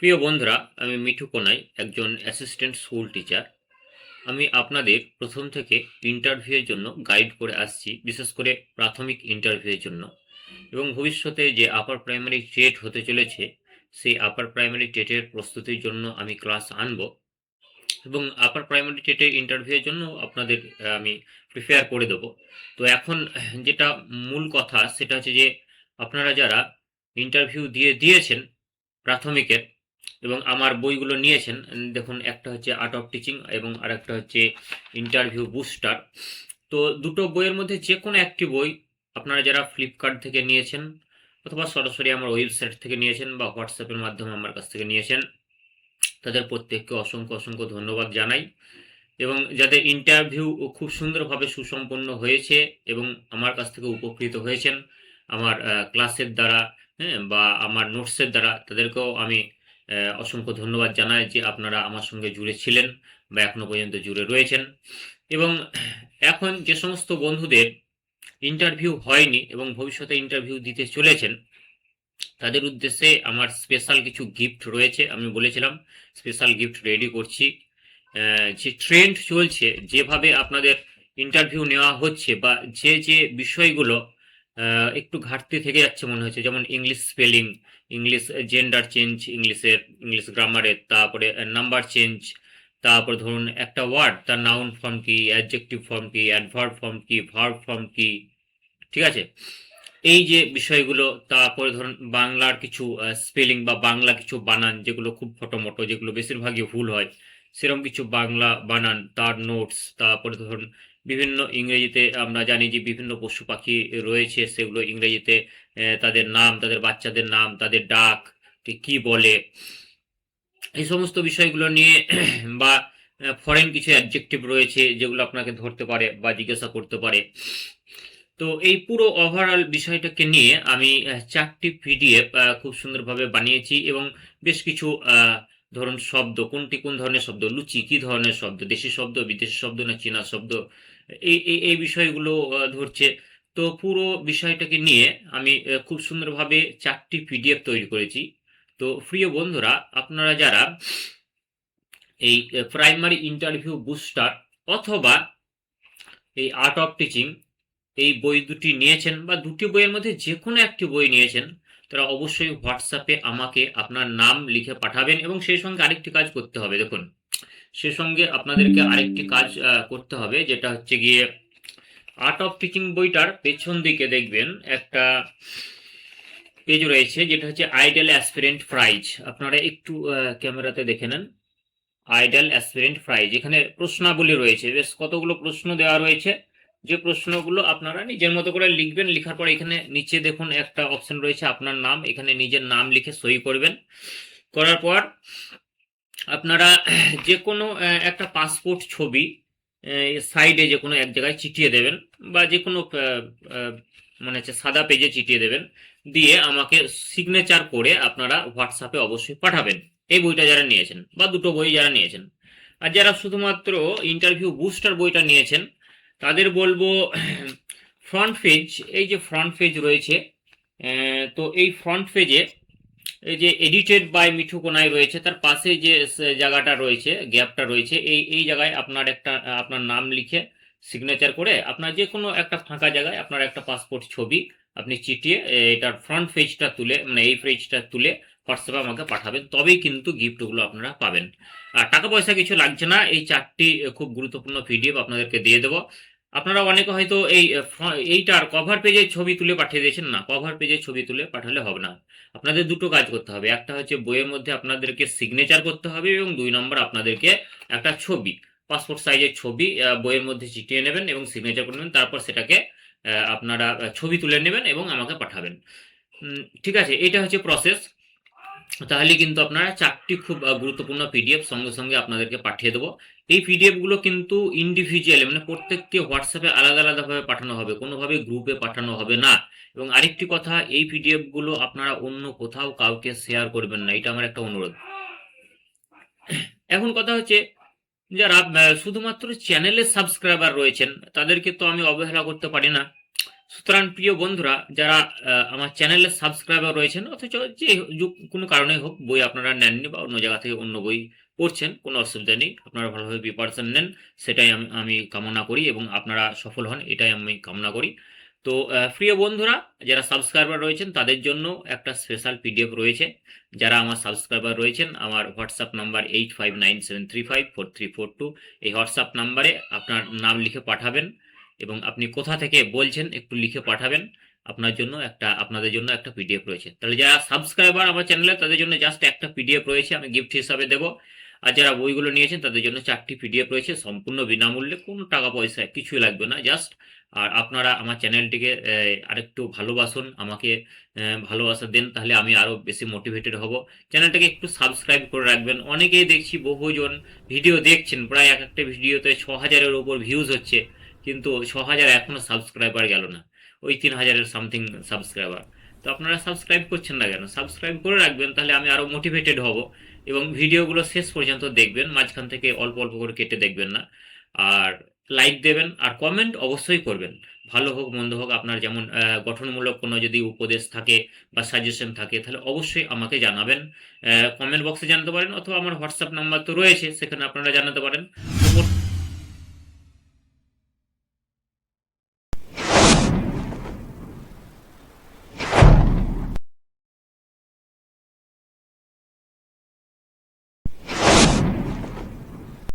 প্রিয় বন্ধুরা, আমি মিঠু কোনাই, একজন অ্যাসিস্ট্যান্ট স্কুল টিচার। আমি আপনাদের প্রথম থেকে ইন্টারভিউয়ের জন্য গাইড করে আসছি, বিশেষ করে প্রাথমিক ইন্টারভিউয়ের জন্য। এবং ভবিষ্যতে যে আপার প্রাইমারি টেট হতে চলেছে, সেই আপার প্রাইমারি টেটের প্রস্তুতির জন্য আমি ক্লাস আনবো। এবং আপার প্রাইমারি টেটের ইন্টারভিউয়ের জন্য আপনাদের আমি প্রিপেয়ার করে দেবো। তো এখন যেটা মূল কথা সেটা হচ্ছে যে আপনারা যারা ইন্টারভিউ দিয়েছেন প্রাথমিকের এবং আমার বইগুলো নিয়েছেন, দেখুন একটা হচ্ছে আর্ট অফ টিচিং এবং আরেকটা হচ্ছে ইন্টারভিউ বুস্টার। তো দুটো বইয়ের মধ্যে যে কোনো একটি বই আপনারা যারা ফ্লিপকার্ট থেকে নিয়েছেন অথবা সরাসরি আমার ওয়েবসাইট থেকে নিয়েছেন বা হোয়াটসঅ্যাপের মাধ্যমে আমার কাছ থেকে নিয়েছেন, তাদের প্রত্যেককে অসংখ্য অসংখ্য ধন্যবাদ জানাই। এবং যাদের ইন্টারভিউ খুব সুন্দরভাবে সুসম্পন্ন হয়েছে এবং আমার কাছ থেকে উপকৃত হয়েছেন আমার ক্লাসের দ্বারা, হ্যাঁ, বা আমার নোটসের দ্বারা, তাদেরকেও আমি অসংখ্য ধন্যবাদ জানাই যে আপনারা আমার সঙ্গে জুড়ে ছিলেন বা এখনো পর্যন্ত জুড়ে রয়েছেন। এবং এখন যে সমস্ত বন্ধুদের ইন্টারভিউ হয়নি এবং ভবিষ্যতে ইন্টারভিউ দিতে চলেছেন, তাদের উদ্দেশ্যে আমার স্পেশাল কিছু গিফট রয়েছে। আমি বলেছিলাম স্পেশাল গিফট রেডি করছি। যে ট্রেন্ড চলছে, যেভাবে আপনাদের ইন্টারভিউ নেওয়া হচ্ছে বা যে বিষয়গুলো একটু ঘাটতি থেকে যাচ্ছে মনে হচ্ছে, যেমন English spelling, English gender change, English গ্রামারের, তারপরে নাম্বার চেঞ্জ, তারপর ধরুন একটা ওয়ার্ড তার নাউন ফর্ম কি, অ্যাডজেক্টিভ ফর্ম কি, অ্যাডভার্ব ফর্ম কি, ভার্ব ফর্ম কি, ঠিক আছে? এই যে বিষয়গুলো, তারপরে ধরুন বাংলার কিছু স্পেলিং বা বাংলা কিছু বানান যেগুলো খুব ফটোমটো, যেগুলো বেশিরভাগই ভুল হয়, সেরকম কিছু বাংলা বানান, তার নোটস। তারপরে ধরুন বিভিন্ন ইংরেজিতে আমরা জানি যে বিভিন্ন পশু পাখি রয়েছে, সেগুলো ইংরেজিতে তাদের নাম, তাদের বাচ্চাদের নাম, তাদের ডাক ঠিক কী বলে, এই সমস্ত বিষয়গুলো নিয়ে বা ফরেন কিছু অ্যাডজেক্টিভ রয়েছে যেগুলো আপনাকে ধরতে পারে বা জিজ্ঞাসা করতে পারে। তো এই পুরো ওভারঅল বিষয়টাকে নিয়ে আমি ৪টি পিডিএফ খুব সুন্দরভাবে বানিয়েছি এবং বেশ কিছু ধরুন শব্দ, কোনটি কোন ধরনের শব্দ, লুচি কী ধরনের শব্দ, দেশি শব্দ, বিদেশি শব্দ না চীনা শব্দ, এই বিষয়গুলো ধরছে। তো পুরো বিষয়টাকে নিয়ে আমি খুব সুন্দরভাবে ৪টি পিডিএফ তৈরি করেছি। তো প্রিয় বন্ধুরা, আপনারা যারা এই প্রাইমারি ইন্টারভিউ বুস্টার অথবা এই আর্ট অফ টিচিং এই বই দুটি নিয়েছেন বা দুটি বইয়ের মধ্যে যে কোনো একটি বই নিয়েছেন, তারা অবশ্যই হোয়াটসঅ্যাপে আমাকে আপনার নাম লিখে পাঠাবেন। এবং সেই সঙ্গে আরেকটি কাজ করতে হবে, দেখুন, সে সঙ্গে আপনাদেরকে আরেকটি কাজ করতে হবে, যেটা হচ্ছে গিয়ে আর্ট অফ টিচিং বইটার পেছন দিকে দেখবেন একটা পেজ রয়েছে, যেটা হচ্ছে আইডল অ্যাসপিরেন্ট প্রাইজ। আপনারা একটু ক্যামেরাতে দেখে নেন। আইডল অ্যাসপিরেন্ট প্রাইজ, এখানে প্রশ্নাবলী রয়েছে, বেশ কতগুলো প্রশ্ন দেওয়া রয়েছে, যে প্রশ্নগুলো আপনারা নিজের মতো করে লিখবেন। লেখার পর এখানে নিচে দেখুন একটা অপশন রয়েছে আপনার নাম, এখানে নিজের নাম লিখে সই করবেন। করার পর আপনারা যে কোনো একটা পাসপোর্ট ছবি সাইডে যে কোনো এক জায়গায় চিটিয়ে দেবেন, বা যে কোনো মানে হচ্ছে সাদা পেজে চিটিয়ে দেবেন, দিয়ে আমাকে সিগনেচার করে আপনারা হোয়াটসঅ্যাপে অবশ্যই পাঠাবেন। এই বইটা যারা নিয়েছেন বা দুটো বই যারা নিয়েছেন, আর যারা শুধুমাত্র ইন্টারভিউ বুস্টার বইটা নিয়েছেন, তাদের বলবো ফ্রন্ট পেজ, এই যে ফ্রন্ট পেজ রয়েছে, তো এই ফ্রন্ট পেজে এই যে এডিটেড বাই মিঠু কোনাই রয়েছে, তার পাশে যে জায়গাটা রয়েছে, গ্যাপটা রয়েছে, এই জায়গায় আপনার একটা আপনার নাম লিখে সিগনেচার করে আপনার যে কোনো একটা ফাঁকা জায়গায় আপনার একটা পাসপোর্ট ছবি আপনি চিটিয়ে এটার ফ্রন্ট পেজটা তুলে, মানে এই পেজটা তুলে হোয়াটসঅ্যাপে আমাকে পাঠাবেন, তবেই কিন্তু গিফটগুলো আপনারা পাবেন। আর টাকা পয়সা কিছু লাগছে না, এই 4টি খুব গুরুত্বপূর্ণ পিডিএফ আপনাদেরকে দিয়ে দেবো। আপনারা অনেকে হয়তো এইটার কভার পেজের ছবি তুলে পাঠিয়ে দিয়েছেন, না, কভার পেজের ছবি তুলে পাঠালে হবে না। আপনাদের দুটো কাজ করতে হবে, একটা হচ্ছে বইয়ের মধ্যে আপনাদেরকে সিগনেচার করতে হবে এবং 2 নম্বর আপনাদেরকে একটা ছবি, পাসপোর্ট সাইজের ছবি বইয়ের মধ্যে চিটিয়ে নেবেন এবং সিগনেচার করে নেবেন। তারপর সেটাকে আপনারা ছবি তুলে নেবেন এবং আমাকে পাঠাবেন। ঠিক আছে, এটা হচ্ছে প্রসেস। তাহলে কিন্তু আপনারা 4টি খুব গুরুত্বপূর্ণ পিডিএফ সঙ্গে সঙ্গে আপনাদেরকে পাঠিয়ে দেবো। এই পিডিএফগুলো কিন্তু ইন্ডিভিজুয়ালি, মানে প্রত্যেককে হোয়াটসঅ্যাপে আলাদা আলাদাভাবে পাঠানো হবে, কোনোভাবে গ্রুপে পাঠানো হবে না। এবং আরেকটি কথা, এই পিডিএফগুলো আপনারা অন্য কোথাও কাউকে শেয়ার করবেন না, এটা আমার একটা অনুরোধ। এখন কথা হচ্ছে, যারা শুধুমাত্র চ্যানেলের সাবস্ক্রাইবার রয়েছেন, তাদেরকে তো আমি অবহেলা করতে পারি না। সুতরাং প্রিয় বন্ধুরা, যারা আমার চ্যানেলের সাবস্ক্রাইবার রয়েছেন অথচ যে কোনো কারণে হোক বই আপনারা নেননি বা অন্য জায়গা থেকে অন্য বই পড়ছেন, কোনো অসুবিধা নেই। আপনারা ভালোভাবে প্রিপারেশন নেন, সেটাই আমি আমি কামনা করি এবং আপনারা সফল হন, এটাই আমি কামনা করি। তো প্রিয় বন্ধুরা, যারা সাবস্ক্রাইবার রয়েছেন তাদের জন্য একটা স্পেশাল পিডিএফ রয়েছে। যারা আমার সাবস্ক্রাইবার রয়েছেন, আমার হোয়াটসঅ্যাপ নাম্বার 8597354342, এই হোয়াটসঅ্যাপ নাম্বারে আপনার নাম লিখে পাঠাবেন এবং আপনি কোথা থেকে বলছেন একটু লিখে পাঠাবেন। আপনাদের জন্য একটা পিডিএফ রয়েছে। তাহলে যারা সাবস্ক্রাইবার আমার চ্যানেলে তাদের জন্য জাস্ট একটা পিডিএফ রয়েছে, আমি গিফট হিসাবে দেব। আর যারা বইগুলো নিয়েছেন তাদের জন্য 4টি পিডিএফ রয়েছে, সম্পূর্ণ বিনামূল্যে, কোনো টাকা পয়সা কিছুই লাগবে না, জাস্ট। আর আপনারা আমার চ্যানেলটিকে আরেকটু ভালোবাসুন, আমাকে ভালোবাসা দেন, তাহলে আমি আরও বেশি মোটিভেটেড হব। চ্যানেলটাকে একটু সাবস্ক্রাইব করে রাখবেন। অনেকেই দেখছি বহুজন ভিডিও দেখছেন, প্রায় এক একটা ভিডিওতে 6,000-এর ওপর ভিউজ হচ্ছে, কিন্তু 6,000 এখনো সাবস্ক্রাইবার গেল না, ওই 3,000-এর সামথিং সাবস্ক্রাইবার। তো আপনারা সাবস্ক্রাইব করছেন না কেন? সাবস্ক্রাইব করে রাখবেন, তাহলে আমি আরও মোটিভেটেড হব। এবং ভিডিওগুলো শেষ পর্যন্ত দেখবেন, মাঝখান থেকে অল্প অল্প করে কেটে দেখবেন না। আর লাইক দেবেন আর কমেন্ট অবশ্যই করবেন। ভালো হোক মন্দ হোক, আপনার যেমন গঠনমূলক কোনো যদি উপদেশ থাকে বা সাজেশন থাকে তাহলে অবশ্যই আমাকে জানাবেন। কমেন্ট বক্সে জানাতে পারেন অথবা আমার হোয়াটসঅ্যাপ নাম্বার তো রয়েছে, সেখানে আপনারা জানাতে পারেন। তো